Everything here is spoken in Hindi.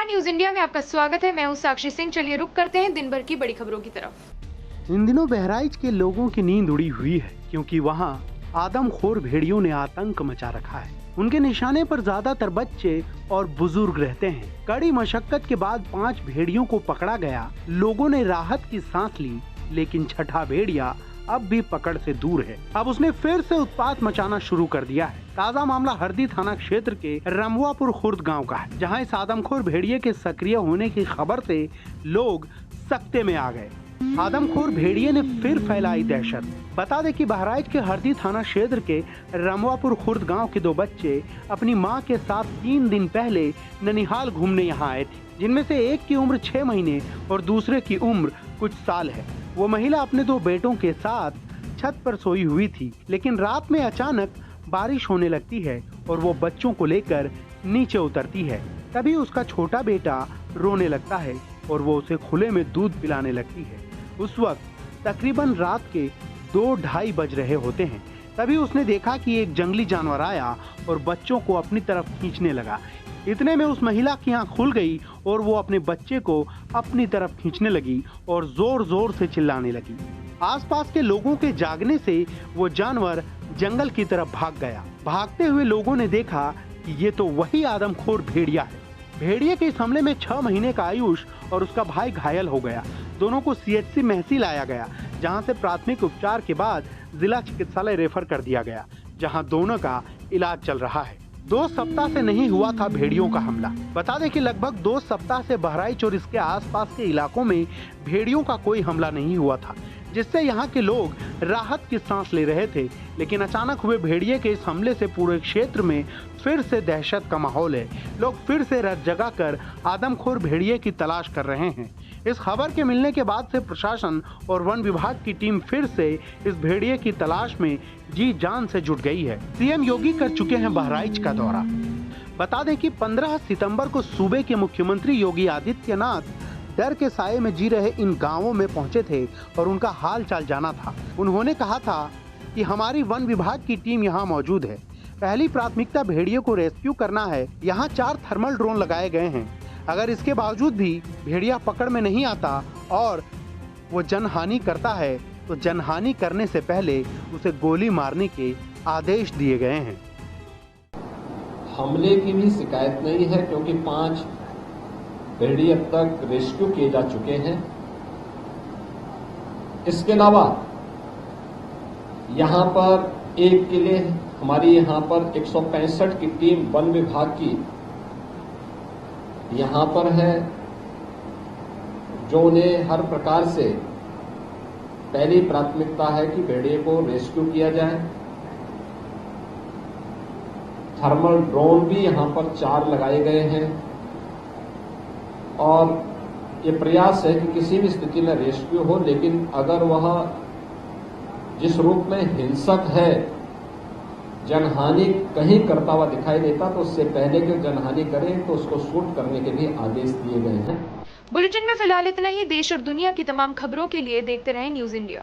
नमस्कार, न्यूज इंडिया में आपका स्वागत है। मैं हूं साक्षी सिंह। चलिए रुक करते हैं दिन भर की बड़ी खबरों की तरफ। इन दिनों बहराइच के लोगों की नींद उड़ी हुई है, क्योंकि वहां आदमखोर भेड़ियों ने आतंक मचा रखा है। उनके निशाने पर ज्यादातर बच्चे और बुजुर्ग रहते हैं। कड़ी मशक्कत के बाद 5 भेड़ियों को पकड़ा गया। लोगों ने राहत की सांस ली, लेकिन छठा भेड़िया अब भी पकड़ से दूर है। अब उसने फिर से उत्पात मचाना शुरू कर दिया है। ताज़ा मामला हरदी थाना क्षेत्र के रमुआपुर खुर्द गांव का है, जहां इस आदमखोर भेड़िए के सक्रिय होने की खबर से लोग सकते में आ गए। आदमखोर भेड़िए ने फिर फैलाई दहशत। बता दें कि बहराइच के हरदी थाना क्षेत्र के रमुआपुर खुर्द गांव के 2 बच्चे अपनी मां के साथ 3 दिन पहले ननिहाल घूमने यहां आए थे, जिनमें से एक की उम्र 6 महीने और दूसरे की उम्र कुछ साल है। वो महिला अपने 2 बेटों के साथ छत पर सोई हुई थी, लेकिन रात में अचानक बारिश होने लगती है और वो बच्चों को लेकर नीचे उतरती है। तभी उसका छोटा बेटा रोने लगता है और वो उसे खुले में दूध पिलाने लगती है। उस वक्त तकरीबन रात के 2-2:30 बज रहे होते हैं। तभी उसने देखा कि एक जंगली जानवर आया और बच्चों को अपनी तरफ खींचने लगा। इतने में उस महिला की आंख खुल गई और वो अपने बच्चे को अपनी तरफ खींचने लगी और जोर जोर से चिल्लाने लगी। आसपास के लोगों के जागने से वो जानवर जंगल की तरफ भाग गया। भागते हुए लोगों ने देखा कि ये तो वही आदमखोर भेड़िया है। भेड़िए के इस हमले में 6 महीने का आयुष और उसका भाई घायल हो गया। दोनों को CHC मेहसी लाया गया, जहां से प्राथमिक उपचार के बाद जिला चिकित्सालय रेफर कर दिया गया, जहां दोनों का इलाज चल रहा है। 2 सप्ताह से नहीं हुआ था भेड़ियों का हमला। बता दें कि लगभग 2 सप्ताह से बहराइच और इसके आसपास के इलाकों में भेड़ियों का कोई हमला नहीं हुआ था, जिससे यहाँ के लोग राहत की सांस ले रहे थे। लेकिन अचानक हुए भेड़िए के इस हमले से पूरे क्षेत्र में फिर से दहशत का माहौल है। लोग फिर से रात जगाकर आदमखोर भेड़िए की तलाश कर रहे हैं। इस खबर के मिलने के बाद से प्रशासन और वन विभाग की टीम फिर से इस भेड़िए की तलाश में जी जान से जुट गई है। CM योगी कर चुके हैं बहराइच का दौरा। बता दें कि 15 सितंबर को सूबे के मुख्यमंत्री योगी आदित्यनाथ डर के साये में जी रहे इन गांवों में पहुंचे थे और उनका हाल चाल जाना था। उन्होंने कहा था कि हमारी वन विभाग की टीम यहां मौजूद है। पहली प्राथमिकता भेड़िए को रेस्क्यू करना है। यहां 4 थर्मल ड्रोन लगाए गए हैं। अगर इसके बावजूद भी भेड़िया पकड़ में नहीं आता और वो जनहानि करता है, तो जनहानि करने से पहले उसे गोली मारने के आदेश दिए गए हैं। हमले की भी शिकायत नहीं है, क्योंकि 5 भेड़िए अब तक रेस्क्यू किए जा चुके हैं। इसके अलावा यहां पर एक के लिए हमारी यहां पर 165 की टीम वन विभाग की यहां पर है, जो उन्हें हर प्रकार से पहली प्राथमिकता है कि भेड़िए को रेस्क्यू किया जाए। थर्मल ड्रोन भी यहां पर 4 लगाए गए हैं और ये प्रयास है कि किसी भी स्थिति में रेस्क्यू हो, लेकिन अगर वह जिस रूप में हिंसक है, जनहानि कहीं करता हुआ दिखाई देता, तो उससे पहले कि जनहानि करे तो उसको शूट करने के भी आदेश दिए गए हैं। बुलेटिन में फिलहाल इतना ही। देश और दुनिया की तमाम खबरों के लिए देखते रहें न्यूज इंडिया।